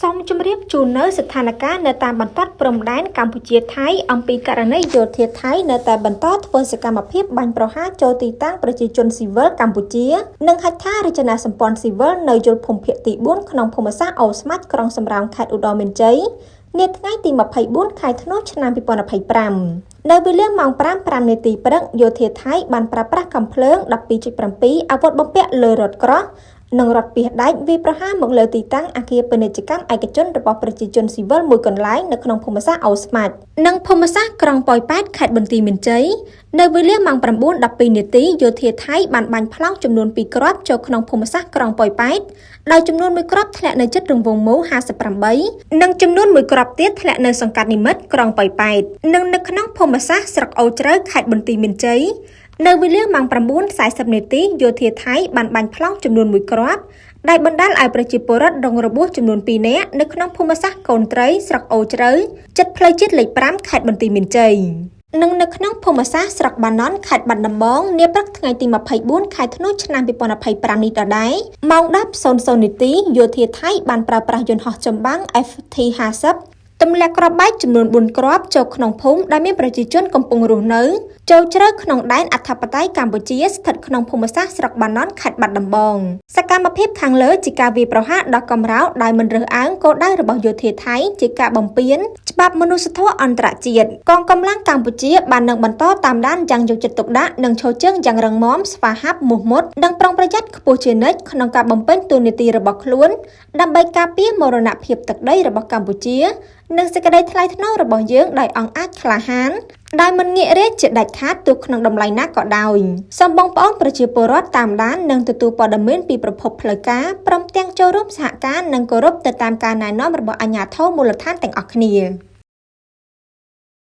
សូមជម្រាបជូននៅស្ថានភាពនៅតាមបន្ទាត់ព្រំដែនកម្ពុជាថៃអំពីករណីយោធាថៃនៅតែបន្តធ្វើសកម្មភាពបាញ់ប្រហារចូលទីតាំងប្រជាជនស៊ីវិលកម្ពុជានិងហេដ្ឋារចនាសម្ព័ន្ធស៊ីវិលនៅយលភូមិភាគទី4ក្នុងភូមិសាស្ត្រអូស្មាច់ក្រុងសំរោងខេត្តឧត្តរមានជ័យនាថ្ងៃទី24ខែធ្នូឆ្នាំ2025នៅវេលាម៉ោង 5:05 នាទីព្រឹកយោធាថៃបានប្រើប្រាស់កាំភ្លើង 12.7 អាវុធបំពាក់លើរថក្រោះនិងរថពាសដែកវាយប្រហារមកលើទីតាំងអគារពាណិជ្ជកម្មឯកជនរបស់ប្រជាជនស៊ីវិលមួយកន្លែងនៅក្នុងភូមិសាស្ត្រអូស្មាច់និងភូមិសាស្ត្រក្រុងប៉ោយប៉ែតខេត្តបន្ទាយមានជ័យនៅវេលាម៉ោង 9:12 នាទីយោធាថៃបានបាញ់ប្លង់ចំនួន 2 គ្រាប់ចូលក្នុងភូមិសាស្ត្រក្រុងប៉ោយប៉ែតដោយចំនួន 1 គ្រាប់ធ្លាក់នៅជិតរង្វង់មូល 58 និងចំនួន 1 គ្រាប់ទៀតធ្លាក់នៅសង្កាត់និមិត្តក្រុងប៉ោយប៉ែតនិងនៅក្នុងភូមិសាស្ត្រស្រុកអូជ្រៅខេត្តបន្ទាយមានជ័យនៅវេលាម៉ោង 9:40 នាទីយោធាថៃបានបាញ់ប្លង់ចំនួន 1 គ្រាប់ដែលបណ្ដាលឲ្យប្រជាពលរដ្ឋរងរបួសចំនួន 2 នាក់នៅក្នុងភូមិសាស្ត្រកូនត្រីស្រុកអូជ្រៅជិតផ្លូវជាតិលេខ 5 ខេត្តបន្ទាយមានជ័យនិងនៅក្នុងភូមិសាស្ត្រស្រុកបាណន់ខេត្តបាត់ដំបងនាព្រឹកថ្ងៃទី24ខែធ្នូឆ្នាំ2025នេះដដែលម៉ោង 10:00 នាទីយោធាថៃបានប្រើប្រាស់យន្តហោះចម្បាំង FT-50 ទម្លាក់គ្រាប់បែកចំនួន 4 គ្រាប់ចូលក្នុងភូមិដែលមានប្រជាជនកំពុងរស់នៅចូលជ្រៅក្នុងដែនអធិបតេយ្យកម្ពុជាស្ថិតក្នុងភូមិសាស្ត្រស្រុកបាណន់ខេត្តបាត់ដំបងសកម្មភាពខាងលើជាការវាយប្រហារដ៏កម្រោលដោយមិនរើសអើងគោលដៅរបស់យោធាថៃជាការបំពានច្បាប់មនុស្សធម៌អន្តរជាតិកងកម្លាំងកម្ពុជាបាននឹងបន្តតាមដានយ៉ាងយកចិត្តទុកដាក់និងឈរជើងយ៉ាងរឹងមាំស្វាហាប់មោះមុតនិងប្រុងប្រយ័ត្នខ្ពស់ជានិច្ចក្នុងការបំពេញតួនាទីរបស់ខ្លួនដើម្បីការពារមរណភាពទឹកដីរបស់កម្ពុជានិងសេចក្តីថ្លៃថ្នូររបស់យើងដោយអង្គអាចក្លាហានដែលមិនងាករាជាដាច់ខាតទោះក្នុងតម្លៃណាក៏ដោយសូមបងប្អូនប្រជាពលរដ្ឋតាមដាននិងទទួលព័ត៌មានពីប្រភពផ្លូវការព្រមទាំងចូលរួមសហការនិងគោរពទៅតាមការណែនាំរបស់អាជ្ញាធរមូលដ្ឋានទាំងអស់គ្នា